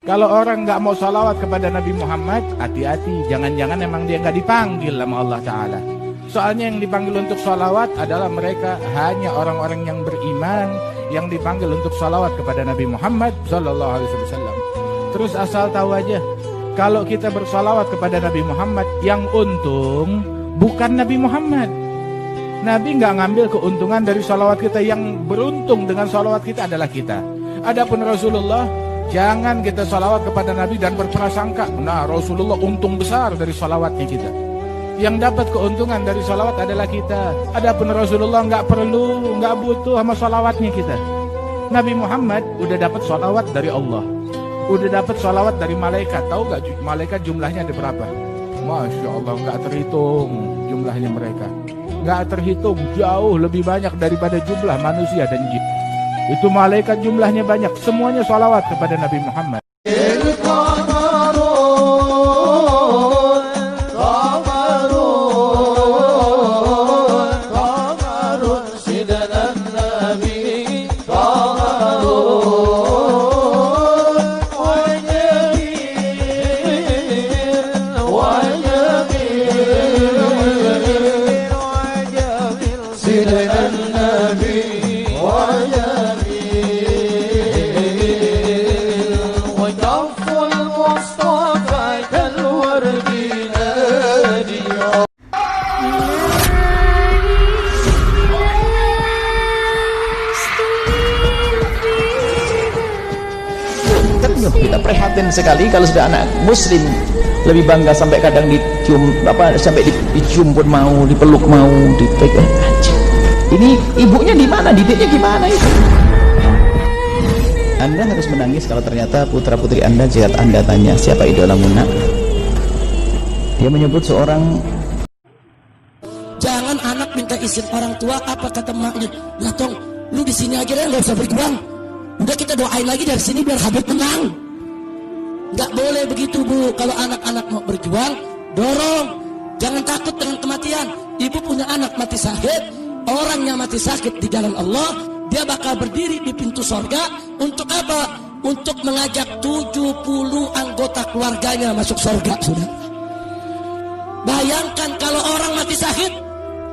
Kalau orang nggak mau salawat kepada Nabi Muhammad, hati-hati, jangan-jangan emang dia nggak dipanggil sama Allah Ta'ala. Soalnya yang dipanggil untuk salawat adalah mereka hanya orang-orang yang beriman, yang dipanggil untuk salawat kepada Nabi Muhammad Sallallahu Alaihi Wasallam. Terus asal tahu aja, kalau kita bersalawat kepada Nabi Muhammad, yang untung bukan Nabi Muhammad. Nabi nggak ngambil keuntungan dari salawat kita, yang beruntung dengan salawat kita adalah kita. Adapun Rasulullah, jangan kita salawat kepada Nabi dan berprasangka, nah Rasulullah untung besar dari salawatnya kita. Yang dapat keuntungan dari salawat adalah kita. Adapun Rasulullah nggak perlu, nggak butuh sama salawatnya kita. Nabi Muhammad udah dapat salawat dari Allah, udah dapat salawat dari malaikat. Tahu nggak malaikat jumlahnya ada berapa? Masya Allah, nggak terhitung jumlahnya mereka. Nggak terhitung, jauh lebih banyak daripada jumlah manusia dan jin. Itu malaikat jumlahnya banyak, semuanya salawat kepada Nabi Muhammad. Kita prihatin sekali kalau sudah anak muslim lebih bangga sampai kadang dicium sampai dicium pun mau, dipeluk mau, dipegang aja. Ini ibunya di mana, didiknya gimana itu? Anda harus menangis kalau ternyata putra putri Anda jihad. Anda tanya siapa idola Muna, dia menyebut seorang. Jangan anak minta izin orang tua, apa kata maknya, nah tong lu di sini aja deh, nggak usah berjuang, udah kita doain lagi dari sini biar Habib menang. Nggak boleh begitu Bu. Kalau anak-anak mau berjuang, dorong, jangan takut dengan kematian. Ibu punya anak mati syahid, orang yang mati sakit di jalan Allah, dia bakal berdiri di pintu sorga. Untuk apa? Untuk mengajak 70 anggota keluarganya masuk sorga. Sudah bayangkan kalau orang mati syahid,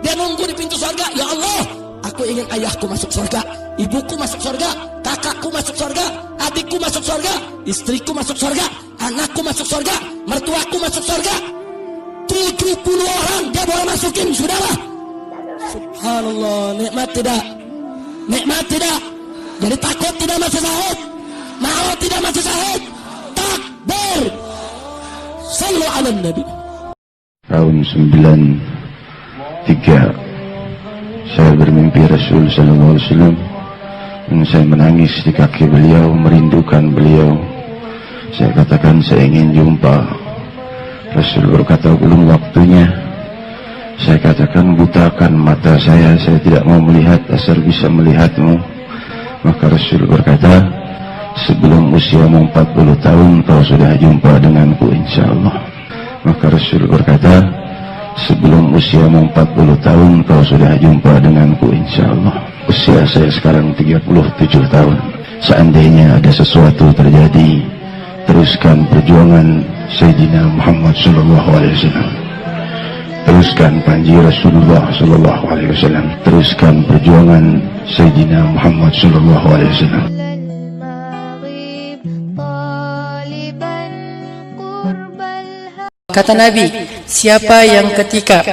dia nunggu di pintu sorga. Ya Allah, aku ingin ayahku masuk sorga, ibuku masuk sorga, kakakku masuk sorga, adikku masuk sorga, istriku masuk sorga, anakku masuk sorga, mertuaku masuk sorga. 70 orang dia boleh masukin, sudahlah. Subhanallah, nikmat tidak? Nikmat tidak? Jadi takut tidak masuk syahid? Mau tidak masuk syahid? Takbir. Sallu ala Nabi. Tahun 93 saya bermimpi Rasul Sallallahu Alaihi Wasallam, dan saya menangis di kaki beliau, merindukan beliau. Saya katakan saya ingin jumpa. Rasul berkata belum waktunya. Saya katakan butakan mata saya tidak mau melihat asal bisa melihatmu. Maka Rasul berkata, sebelum usiamu 40 tahun kau sudah jumpa denganku insyaallah. Maka Rasul berkata, sebelum usiamu 40 tahun kau sudah jumpa denganku insyaallah. Usia saya sekarang 37 tahun. Seandainya ada sesuatu terjadi, teruskan perjuangan Sayyidina Muhammad sallallahu alaihi wasallam. Teruskan panji Rasulullah sallallahu alaihi wasallam. Teruskan perjuangan Sayyidina Muhammad sallallahu alaihi wasallam. Kata Nabi, siapa yang ketika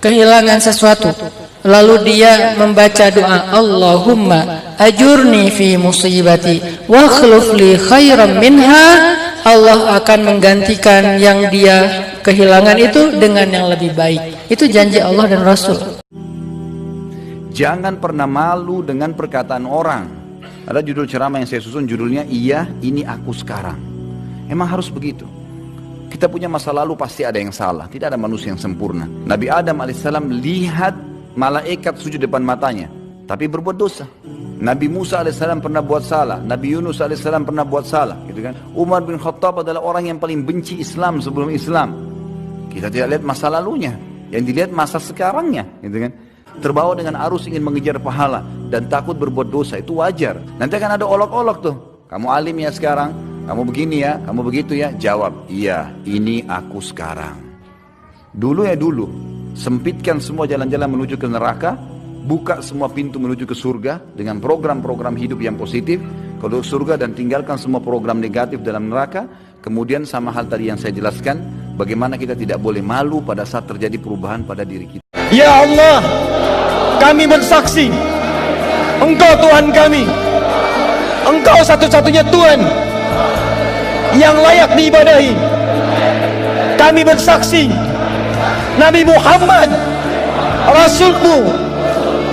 kehilangan sesuatu lalu dia membaca doa Allahumma ajurni fi musibati wa akhlif li khairan minha, Allah akan menggantikan yang dia kehilangan itu dengan yang lebih baik. Itu janji Allah dan Rasul. Jangan pernah malu dengan perkataan orang. Ada judul ceramah yang saya susun, judulnya Iya Ini Aku Sekarang. Emang harus begitu. Kita punya masa lalu pasti ada yang salah. Tidak ada manusia yang sempurna. Nabi Adam alaihissalam lihat malaikat sujud depan matanya, tapi berbuat dosa. Nabi Musa alaihissalam pernah buat salah. Nabi Yunus alaihissalam pernah buat salah, gitu kan? Umar bin Khattab adalah orang yang paling benci Islam sebelum Islam. Kita tidak lihat masa lalunya, yang dilihat masa sekarangnya, gitu kan? terbawa dengan arus ingin mengejar pahala dan takut berbuat dosa, itu wajar. Nanti akan ada olok-olok tuh, kamu alim ya sekarang, kamu begini ya, kamu begitu ya. Jawab, iya ini aku sekarang. Dulu ya dulu, sempitkan semua jalan-jalan menuju ke neraka, buka semua pintu menuju ke surga dengan program-program hidup yang positif ke surga, dan tinggalkan semua program negatif dalam neraka. Kemudian sama hal tadi yang saya jelaskan, bagaimana kita tidak boleh malu pada saat terjadi perubahan pada diri kita. Ya Allah, kami bersaksi Engkau Tuhan kami, Engkau satu-satunya Tuhan yang layak diibadahi. Kami bersaksi Nabi Muhammad Rasulmu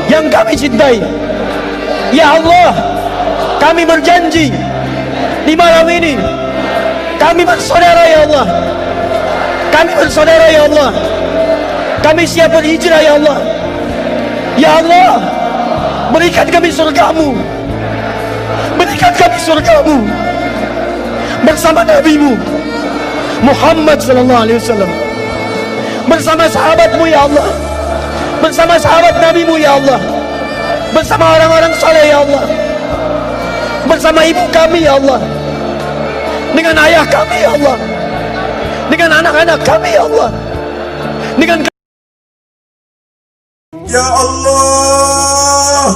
yang kami cintai. Ya Allah, kami berjanji di malam ini kami bersaudara ya Allah, kami bersaudara ya Allah, kami siap berhijrah ya Allah. Ya Allah, berikan kami surgamu, berikan kami surgamu bersama Nabi-Mu Muhammad sallallahu alaihi wasallam, bersama sahabatmu ya Allah, bersama sahabat Nabi-Mu ya Allah, bersama orang-orang saleh ya Allah, bersama ibu kami ya Allah, dengan ayah kami ya Allah, dengan anak-anak kami ya Allah, dengan Ya Allah,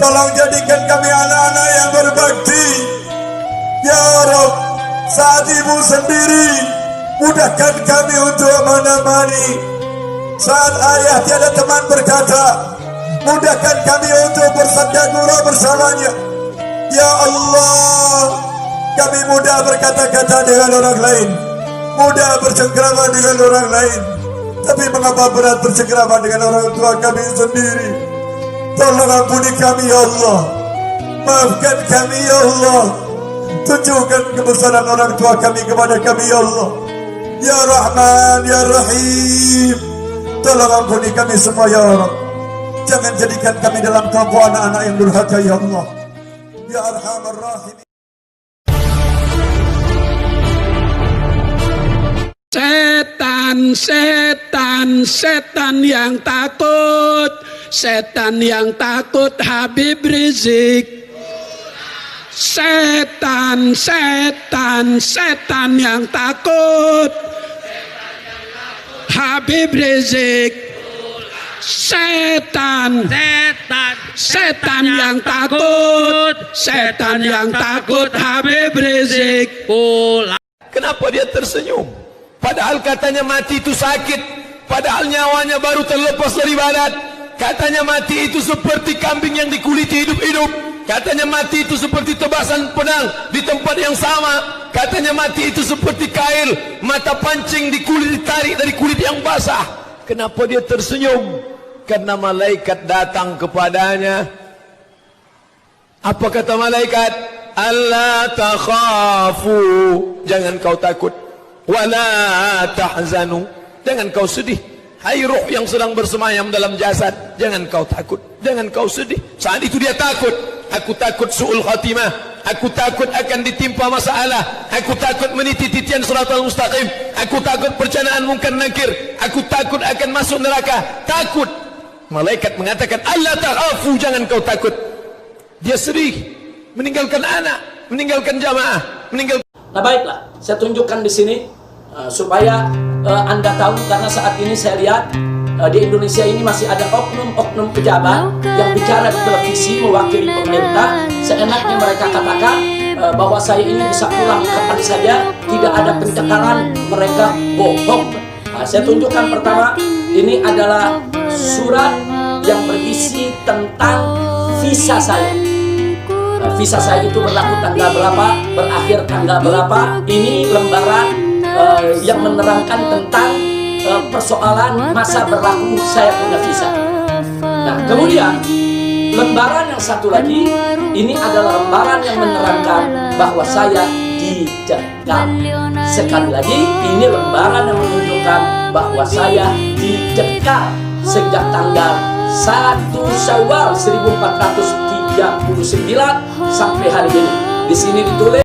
tolong jadikan kami anak-anak yang berbakti. Ya Rabb, saat ibu sendiri mudahkan kami untuk menemani. Saat ayah tiada teman berkata, mudahkan kami untuk bersandagura bersamanya. Ya Allah, kami mudah berkata-kata dengan orang lain, mudah bercengkrama dengan orang lain, tapi mengapa berat bercengkrama dengan orang tua kami sendiri? Tolong ampuni kami ya Allah, maafkan kami ya Allah, tunjukkan kebesaran orang tua kami kepada kami ya Allah. Ya Rahman ya Rahim, tolong ampuni kami semua ya Rabb. Jangan jadikan kami dalam kelompok anak-anak yang durhaka ya Allah. Ya Arhamar Rahim. Setan, setan, setan yang takut, setan yang takut Habib Rizik. Setan, setan, setan yang takut Habib Rizik. Setan, setan, setan yang takut, setan yang takut Habib Rizik. Kenapa dia tersenyum? Padahal katanya mati itu sakit, padahal nyawanya baru terlepas dari badan. Katanya mati itu seperti kambing yang dikuliti hidup-hidup. Katanya mati itu seperti tebasan pedang di tempat yang sama. Katanya mati itu seperti kail mata pancing ditarik dari kulit yang basah. Kenapa dia tersenyum? Karena malaikat datang kepadanya. Apa kata malaikat? Allah takhafu, jangan kau takut. Wala tahzanu, jangan kau sedih. Hai ruh yang sedang bersemayam dalam jasad, jangan kau takut, jangan kau sedih. Saat itu dia takut. Aku takut su'ul khatimah, aku takut akan ditimpa masalah, aku takut meniti titian siratal mustaqim, aku takut percanaan mungkar nakir, aku takut akan masuk neraka. Takut. Malaikat mengatakan Allah ta'afu, jangan kau takut. Dia sedih, meninggalkan anak, meninggalkan jamaah, meninggalkan. Nah baiklah, saya tunjukkan di sini supaya Anda tahu, karena saat ini saya lihat di Indonesia ini masih ada oknum-oknum pejabat yang bicara di televisi mewakili pemerintah. Seenaknya mereka katakan bahwa saya ini bisa pulang kapan saja, tidak ada pencekalan, mereka bohong. Nah, saya tunjukkan pertama, ini adalah surat yang berisi tentang visa saya. Visa saya itu berlaku tanggal berapa, berakhir tanggal berapa. Ini lembaran yang menerangkan tentang persoalan masa berlaku saya punya visa. Nah, kemudian lembaran yang satu lagi, ini adalah lembaran yang menerangkan bahwa saya dicekal. Sekali lagi, ini lembaran yang menunjukkan bahwa saya dicekal sejak tanggal 1 Syawal 1439 sampai hari ini. Di sini ditulis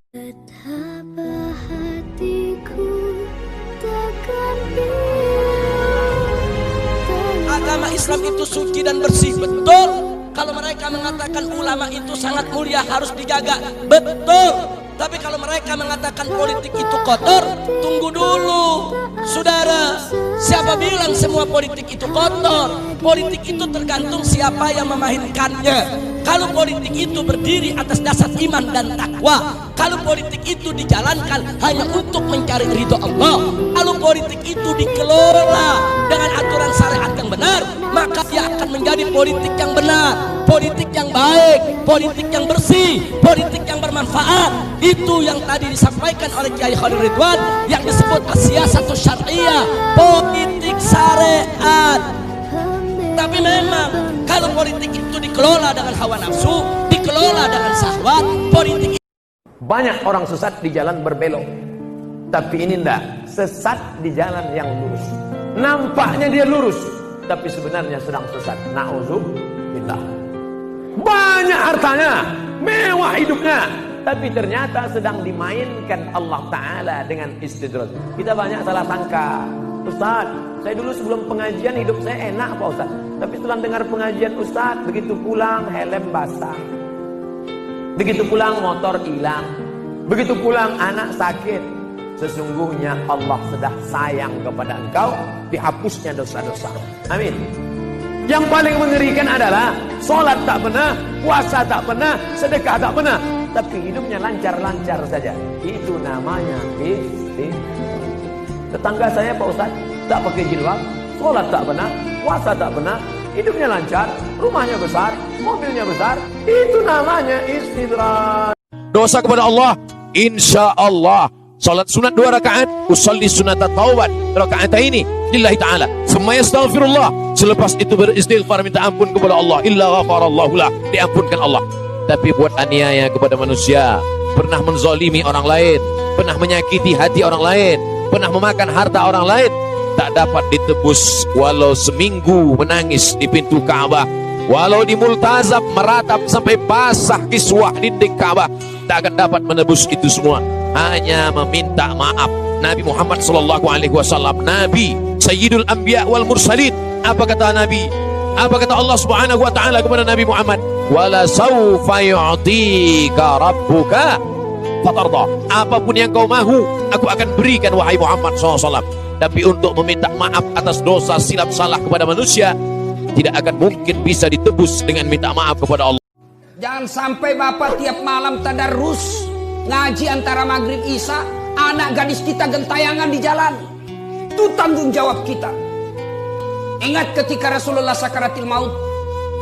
Islam itu suci dan bersih, betul. Kalau mereka mengatakan ulama itu sangat mulia, harus dijaga, betul. Tapi kalau mereka mengatakan politik itu kotor, tunggu dulu, saudara. Siapa bilang semua politik itu kotor? Politik itu tergantung siapa yang memainkannya. Kalau politik itu berdiri atas dasar iman dan takwa, kalau politik itu dijalankan hanya untuk mencari ridho Allah, kalau politik itu dikelola dengan aturan syariat yang benar, maka dia akan menjadi politik yang benar, politik yang baik, politik yang bersih, politik yang bermanfaat. Itu yang tadi disampaikan oleh Kiai Khalil Ridwan yang disebut as-siyasatus syar'iyyah, politik syariat. Tapi memang kalau politik itu dikelola dengan hawa nafsu, dikelola dengan syahwat, politik banyak orang sesat di jalan berbelok. Tapi ini enggak, sesat di jalan yang lurus. Nampaknya dia lurus, tapi sebenarnya sedang sesat. Na'udzubillah. Banyak hartanya, mewah hidupnya, tapi ternyata sedang dimainkan Allah Ta'ala dengan istidraj. Kita banyak salah sangka. Ustaz, saya dulu sebelum pengajian hidup saya enak Pak Ustaz, tapi setelah dengar pengajian Ustaz, begitu pulang helm basah, begitu pulang motor hilang, begitu pulang anak sakit. Sesungguhnya Allah sudah sayang kepada engkau, dihapusnya dosa-dosa. Amin. Yang paling mengerikan adalah sholat tak pernah, puasa tak pernah, sedekah tak pernah, tapi hidupnya lancar-lancar saja. Itu namanya istighfar. Tetangga saya Pak Ustaz tak pakai jilbab, sholat tak pernah, puasa tak pernah, hidupnya lancar, rumahnya besar, mobilnya besar. Itu namanya istidraj. Dosa kepada Allah, insya Allah. Salat sunat 2 rakaat, usalli sunata taubat rakaat ini lillahi ta'ala. Summa yastaghfirullah. Selepas itu beristighfar minta ampun kepada Allah, illa ghafarallahu lah, diampunkan Allah. Tapi buat aniaya kepada manusia, pernah menzalimi orang lain, pernah menyakiti hati orang lain, pernah memakan harta orang lain, tak dapat ditebus walau seminggu menangis di pintu Ka'bah, walau di multazam meratap sampai basah kiswah dinding Ka'bah, tak akan dapat menebus itu semua. Hanya meminta maaf. Nabi Muhammad SAW, Nabi Sayyidul Anbiya wal Mursalin. Apa kata Nabi? Apa kata Allah Subhanahu wa taala kepada Nabi Muhammad? Wala sawfa yu'tika rabbuka fatarda. Apapun yang kau mahu, aku akan berikan wahai Muhammad SAW. Tapi untuk meminta maaf atas dosa silap salah kepada manusia, tidak akan mungkin bisa ditebus dengan minta maaf kepada Allah. Jangan sampai bapak tiap malam tadarus ngaji antara maghrib isya, anak gadis kita gentayangan di jalan. Itu tanggung jawab kita. Ingat ketika Rasulullah sakaratil maut,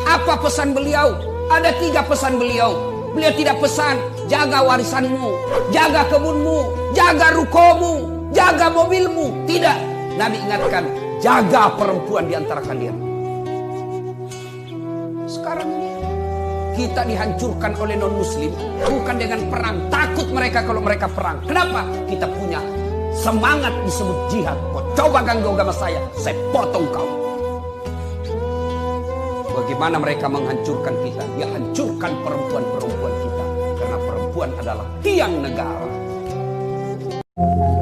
apa pesan beliau? Ada 3 pesan beliau. Beliau tidak pesan jaga warisanmu, jaga kebunmu, jaga rukomu, jaga mobilmu. Tidak. Nabi ingatkan, jaga perempuan di antara kalian. Sekarang ini kita dihancurkan oleh non-muslim bukan dengan perang. Takut mereka kalau mereka perang. Kenapa? Kita punya semangat disebut jihad. Kau coba ganggu agama saya potong kau. Bagaimana mereka menghancurkan kita? Dia hancurkan perempuan-perempuan kita. Karena perempuan adalah tiang negara.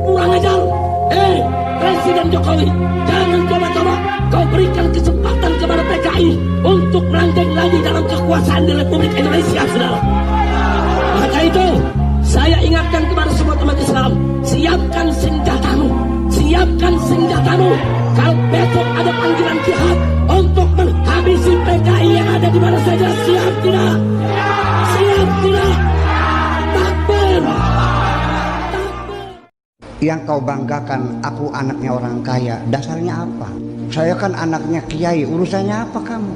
Kurang ajar. Presiden Jokowi, jangan coba-coba kau berikan kesempatan kepada PKI untuk melanjut lagi dalam kekuasaan di Republik Indonesia, saudara. Maka itu, saya ingatkan kepada semua umat Islam, siapkan senjatamu, siapkan senjatamu. Kalau besok ada panggilan jihad untuk menghabisi PKI yang ada di mana saja, siap tidak? Siap tidak? Takbir! Yang kau banggakan, aku anaknya orang kaya, dasarnya apa? Saya kan anaknya kiai, urusannya apa kamu?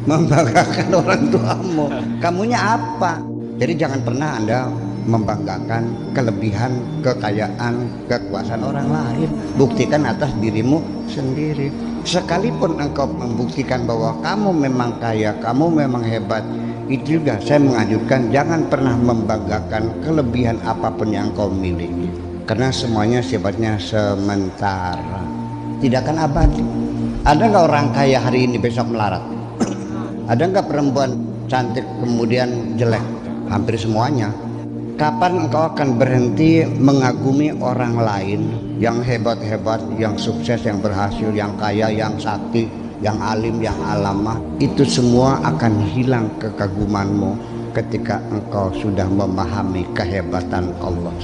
Membanggakan orang tuamu, kamunya apa? Jadi jangan pernah Anda membanggakan kelebihan, kekayaan, kekuasaan orang lain. Buktikan atas dirimu sendiri. Sekalipun engkau membuktikan bahwa kamu memang kaya, kamu memang hebat, itu juga saya menganjurkan jangan pernah membanggakan kelebihan apapun yang kau miliki. Karena semuanya sifatnya sementara, tidak akan abadi. Ada nggak orang kaya hari ini besok melarat? Ada nggak perempuan cantik kemudian jelek? Hampir semuanya. Kapan engkau akan berhenti mengagumi orang lain yang hebat-hebat, yang sukses, yang berhasil, yang kaya, yang sakti? yang alim, yang alamah, itu semua akan hilang kekagumanmu ketika engkau sudah memahami kehebatan Allah.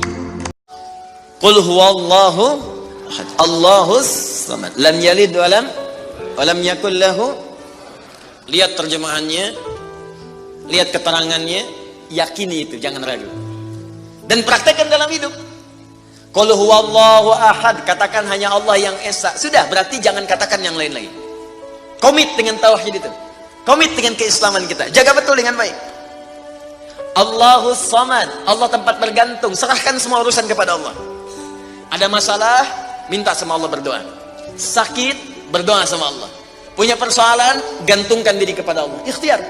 Qul huwallahu ahad, Allahus samad, lam yalid wa lam yakul lahu. Lihat terjemahannya, lihat keterangannya, yakini itu, jangan ragu. Dan praktekkan dalam hidup. Qul huwallahu ahad, katakan hanya Allah yang esa. Sudah, berarti jangan katakan yang lain lagi. Komit dengan tauhid itu. Komit dengan keislaman kita. Jaga betul dengan baik. Allahus samad, Allah tempat bergantung. Serahkan semua urusan kepada Allah. Ada masalah, minta sama Allah, berdoa. Sakit, berdoa sama Allah. Punya persoalan, gantungkan diri kepada Allah. Ikhtiar.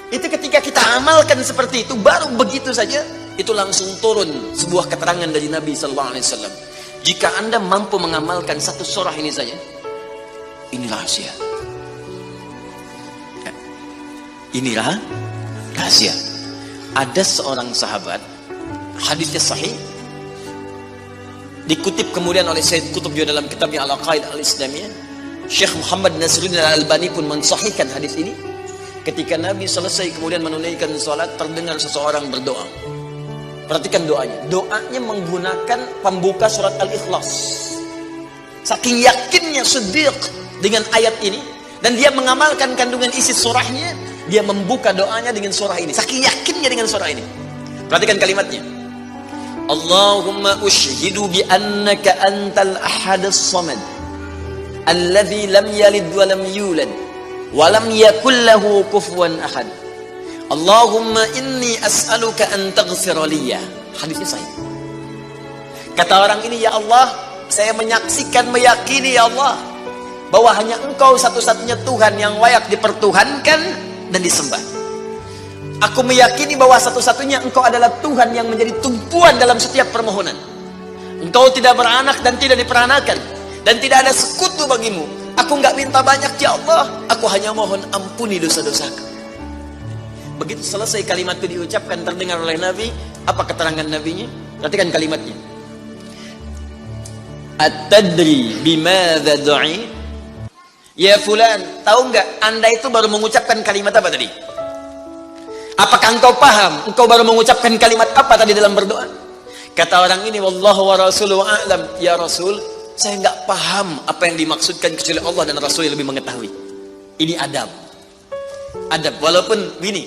Itu ketika kita amalkan seperti itu, baru begitu saja, itu langsung turun sebuah keterangan dari Nabi SAW. Jika Anda mampu mengamalkan satu surah ini saja, ini rahasia. Ini rahasia. Ada seorang sahabat, hadisnya sahih, dikutip kemudian oleh Syed Qutb dalam kitabnya Al-Aqaid Al-Islamiyah. Syekh Muhammad Nasruddin Al-Albani pun mensahihkan hadis ini. Ketika Nabi selesai kemudian menunaikan salat, terdengar seseorang berdoa. Perhatikan doanya. Doanya menggunakan pembuka surat Al-Ikhlas. Saking yakinnya Siddiq dengan ayat ini, dan dia mengamalkan kandungan isi surahnya, dia membuka doanya dengan surah ini. Saking yakinnya dengan surah ini. Perhatikan kalimatnya. Allahumma ushhidu bi annaka antal ahadas samad, alladzi lam yalid wa lam yulad wa lam yakul lahu kufuwan ahad. Allahumma inni as'aluka an taghfira liya. Hadisnya sahih. Kata orang ini, ya Allah, saya menyaksikan, meyakini ya Allah, bahwa hanya Engkau satu-satunya Tuhan yang layak dipertuhankan dan disembah. Aku meyakini bahwa satu-satunya Engkau adalah Tuhan yang menjadi tumpuan dalam setiap permohonan. Engkau tidak beranak dan tidak diperanakan, dan tidak ada sekutu bagimu. Aku nggak minta banyak ya Allah, aku hanya mohon ampuni dosa-dosaku. Begitu selesai kalimat itu diucapkan, terdengar oleh Nabi. Apa keterangan Nabinya? Perhatikan kalimatnya. At-tadri bimadza du'i? Ya fulan, tahu nggak Anda itu baru mengucapkan kalimat apa tadi? Apakah engkau paham? Engkau baru mengucapkan kalimat apa tadi dalam berdoa? Kata orang ini, wallahu wa rasuluhu a'lam. Ya Rasul, saya nggak paham apa yang dimaksudkan kecuali Allah dan Rasul yang lebih mengetahui. Ini adab. Adab. Walaupun gini,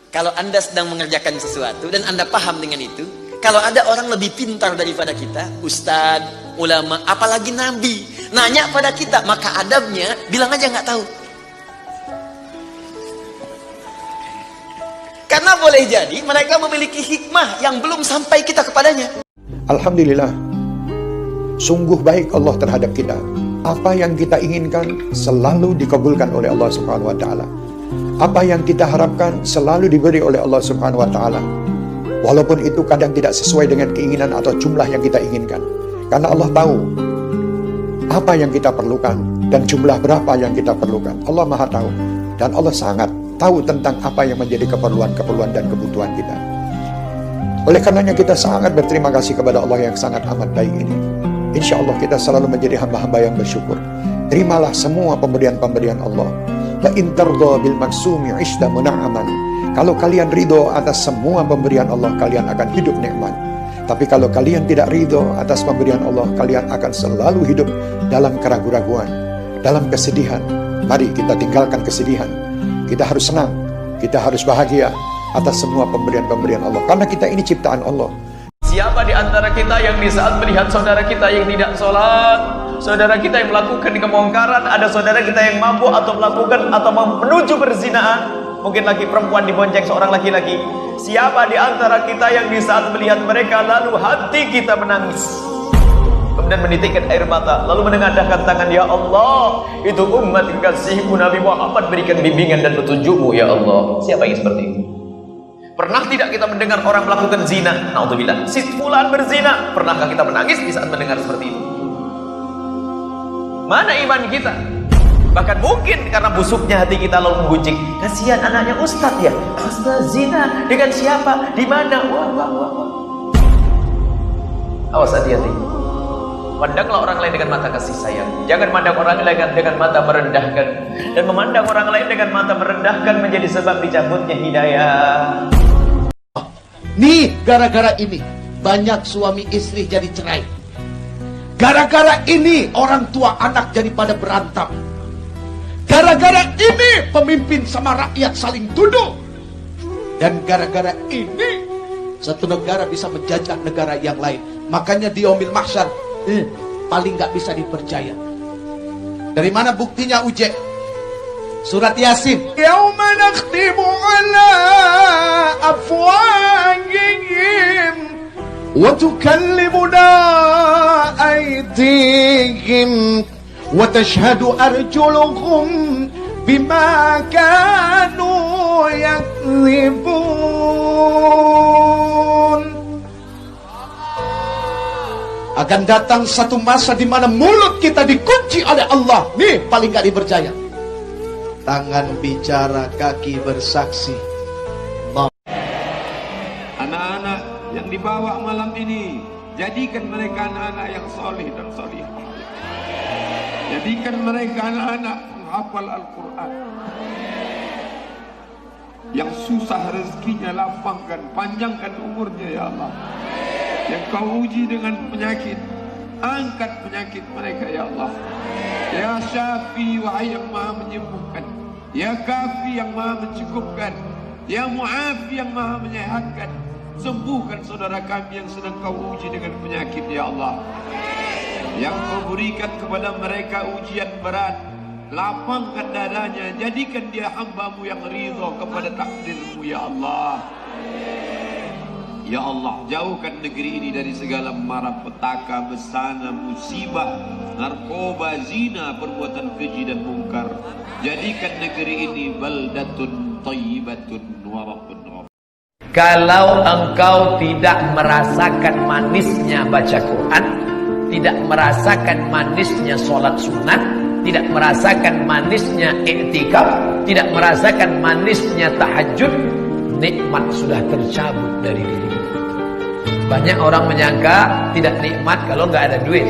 kalau Anda sedang mengerjakan sesuatu dan Anda paham dengan itu, kalau ada orang lebih pintar daripada kita, ustadz, ulama, apalagi nabi, nanya pada kita, maka adabnya bilang aja nggak tahu. Karena boleh jadi mereka memiliki hikmah yang belum sampai kita kepadanya. Alhamdulillah, sungguh baik Allah terhadap kita. Apa yang kita inginkan selalu dikabulkan oleh Allah Subhanahu wa taala. Apa yang kita harapkan selalu diberi oleh Allah Subhanahu wa taala. Walaupun itu kadang tidak sesuai dengan keinginan atau jumlah yang kita inginkan. Karena Allah tahu apa yang kita perlukan dan jumlah berapa yang kita perlukan. Allah Maha tahu, dan Allah sangat tahu tentang apa yang menjadi keperluan-keperluan dan kebutuhan kita. Oleh karenanya kita sangat berterima kasih kepada Allah yang sangat amat baik ini. Insya Allah kita selalu menjadi hamba-hamba yang bersyukur. Terimalah semua pemberian-pemberian Allah. Wa in tardha bil maksumi ishda mun'aman. Kalau kalian ridho atas semua pemberian Allah, kalian akan hidup nikmat. Tapi kalau kalian tidak ridho atas pemberian Allah, kalian akan selalu hidup dalam keraguan-raguan, dalam kesedihan. Mari kita tinggalkan kesedihan. Kita harus senang, kita harus bahagia atas semua pemberian-pemberian Allah. Karena kita ini ciptaan Allah. Siapa di antara kita yang di saat melihat saudara kita yang tidak sholat, saudara kita yang melakukan kemungkaran, ada saudara kita yang mabuk atau melakukan atau menuju perzinaan, mungkin lagi perempuan dibonceng seorang laki-laki. Siapa di antara kita yang di saat melihat mereka lalu hati kita menangis, kemudian menitikkan air mata, lalu menengadahkan tangan, ya Allah, itu umat kekasihmu Nabi Muhammad, berikan bimbingan dan petunjukmu ya Allah. Siapa yang seperti itu? Pernah tidak kita mendengar orang melakukan zina? Naudzubillah, si fulan berzina. Pernahkah kita menangis di saat mendengar seperti itu? Mana iman kita? Bahkan mungkin karena busuknya hati kita lalu menggunjing, kasihan anaknya ustadz ya, ustadz zina dengan siapa, di mana? Wah. Awas hati-hati. Pandanglah orang lain dengan mata kasih sayang. Jangan mandang orang lain dengan mata merendahkan. Dan memandang orang lain dengan mata merendahkan menjadi sebab dicabutnya hidayah. Nih, gara-gara ini banyak suami istri jadi cerai. Gara-gara ini orang tua anak jadi pada berantem. Gara-gara ini pemimpin sama rakyat saling tuduh. Dan gara-gara ini satu negara bisa menjajah negara yang lain. Makanya di yaumil mahsyar paling nggak bisa dipercaya. Dari mana buktinya Uje? Surat Yasin. Yauma nakhtimu ala afwahihim wa tukallimuna aydihim wa tashhadu arjuluhum bima kanu yakzibun. Akan datang satu masa di mana mulut kita dikunci oleh Allah. Nih paling gak dipercaya. Tangan bicara, kaki bersaksi. Anak-anak yang dibawa malam ini, jadikan mereka anak-anak yang soleh dan soleh. Jadikan mereka anak-anak menghafal Al-Quran. Yang susah rezekinya lapangkan, panjangkan umurnya ya Allah. Yang kau uji dengan penyakit, angkat penyakit mereka ya Allah. Ya Syafi, wahai yang maha menyembuhkan. Ya Kafi yang maha mencukupkan. Ya Mu'afi yang maha menyehatkan. Sembuhkan saudara kami yang sedang kau uji dengan penyakit ya Allah. Yang kau berikan kepada mereka ujian berat, lapangkan dadanya, jadikan dia hamba-Mu yang ridha kepada takdir-Mu ya Allah. Ya Allah, jauhkan negeri ini dari segala mara petaka, besana, musibah, narkoba, zina, perbuatan keji dan mungkar. Jadikan negeri ini baldatun thayyibatun wa rabbun ghafur. Kalau engkau tidak merasakan manisnya baca Quran, tidak merasakan manisnya sholat sunat, tidak merasakan manisnya i'tikaf, tidak merasakan manisnya tahajud, nikmat sudah tercabut dari diri. Banyak orang menyangka tidak nikmat kalau nggak ada duit,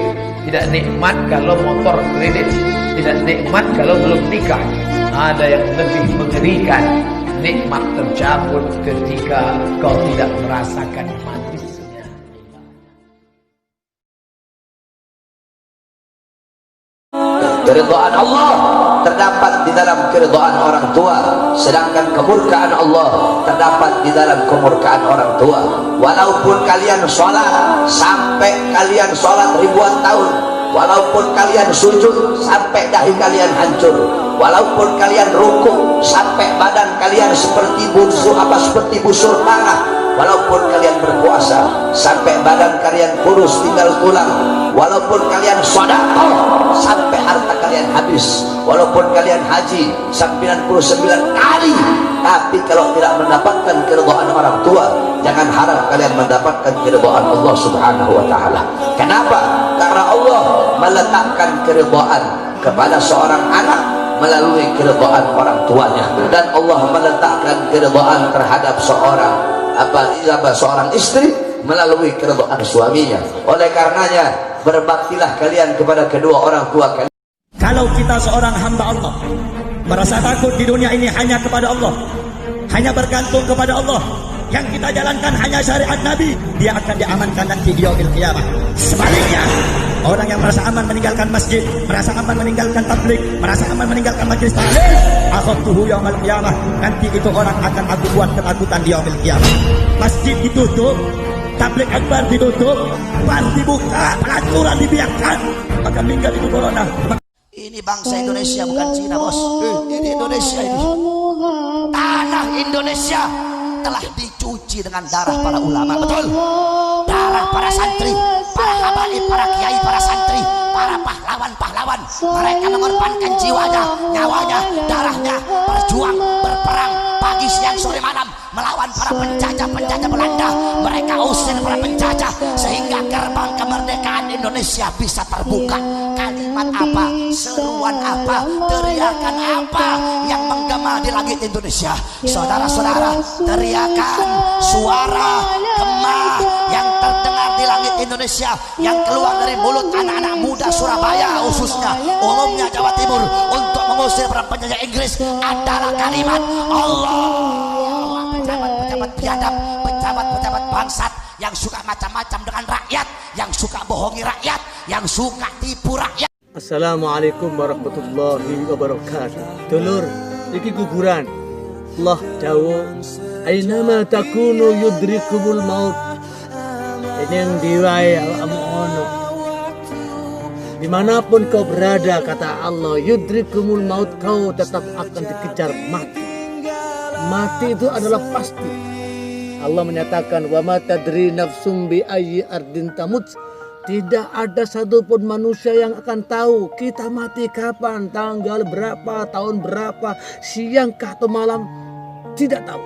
tidak nikmat kalau motor kredit, tidak nikmat kalau belum nikah. Ada yang lebih mengerikan, nikmat tercabut ketika kau tidak merasakan manisnya. Keridhaan Allah terdapat di dalam keridhaan orang tua, sedangkan kemurkaan Allah terdapat di dalam kemurkaan orang tua. Walaupun kalian sholat sampai kalian sholat ribuan tahun, walaupun kalian sujud sampai dahi kalian hancur, walaupun kalian rukuk sampai badan kalian seperti busur panah, walaupun kalian berpuasa sampai badan kalian kurus tinggal tulang, walaupun kalian sedekah sampai harta kalian habis, walaupun kalian haji 99 kali, tapi kalau tidak mendapatkan keridhaan orang tua, jangan harap kalian mendapatkan keridhaan Allah Subhanahu wa taala. Kenapa? Karena Allah meletakkan keridhaan kepada seorang anak melalui keridhaan orang tuanya, dan Allah meletakkan keridhaan terhadap seorang istri melalui keridhaan suaminya. Oleh karenanya, berbaktilah kalian kepada kedua orang tua kalian. Kalau kita seorang hamba Allah, merasa takut di dunia ini hanya kepada Allah, hanya bergantung kepada Allah, yang kita jalankan hanya syariat Nabi, dia akan diamankan nanti di yaumil qiyamah. Sebaliknya, orang yang merasa aman meninggalkan masjid, merasa aman meninggalkan tabligh, merasa aman meninggalkan majelis taklim, akhadtuhu yaumil qiyamah, nanti itu orang akan aku buat ketakutan di yaumil qiyamah. Masjid ditutup, tabligh akbar ditutup, bar dibuka, pelaturan dibiarkan, maka meninggal itu corona. Ini bangsa Indonesia, bukan Cina, bos. Ini Indonesia ini. Tanah Indonesia telah dicuci dengan darah para ulama, betul? Darah para santri, para habaib, para kiai, para santri, para pahlawan-pahlawan. Mereka mengorbankan jiwanya, nyawanya, darahnya, berjuang, berperang pagi, siang, sore, malam melawan para para penjajah-penjajah Belanda. Mereka usir para penjajah sehingga gerbang kemerdekaan Indonesia bisa terbuka. Kalimat apa, seruan apa, teriakan apa yang menggema di langit Indonesia? Saudara-saudara, teriakan suara gema yang terdengar di langit Indonesia yang keluar dari mulut anak-anak muda Surabaya, khususnya umumnya Jawa Timur, untuk mengusir para penjajah Inggris adalah kalimat Allah. Pejabat-pejabat biadab, pejabat-pejabat bangsat yang suka macam-macam dengan rakyat, yang suka bohongi rakyat, yang suka tipu rakyat. Assalamualaikum warahmatullahi wabarakatuh. Dulur, iki kuburan. Allah dawuh, "Ainama takunu yudrikumul maut." Ini yang diwai awakmu ono. Dimanapun kau berada, kata Allah, yudrikumul maut, kau tetap akan dikejar mati. Mati itu adalah pasti. Allah menyatakan, wa ma tadri nafsum bi ayyi ardin tamut. Tidak ada satupun manusia yang akan tahu kita mati kapan, tanggal berapa, tahun berapa, siangkah atau malam, tidak tahu.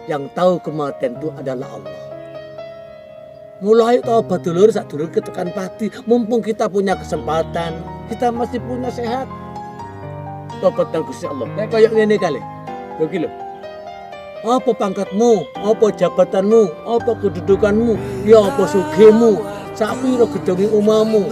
Yang tahu kematian itu adalah Allah. Mulai tobat dulur, sak dulur ketekan pati. Mumpung kita punya kesempatan, kita masih punya sehat. Tobat nang Gusti Allah. Kayak ngene kali. Lho iki lho. Apa pangkatmu? Apa jabatanmu? Apa kedudukanmu? Ya apa sugihmu? Sak pira gedonge omahmu?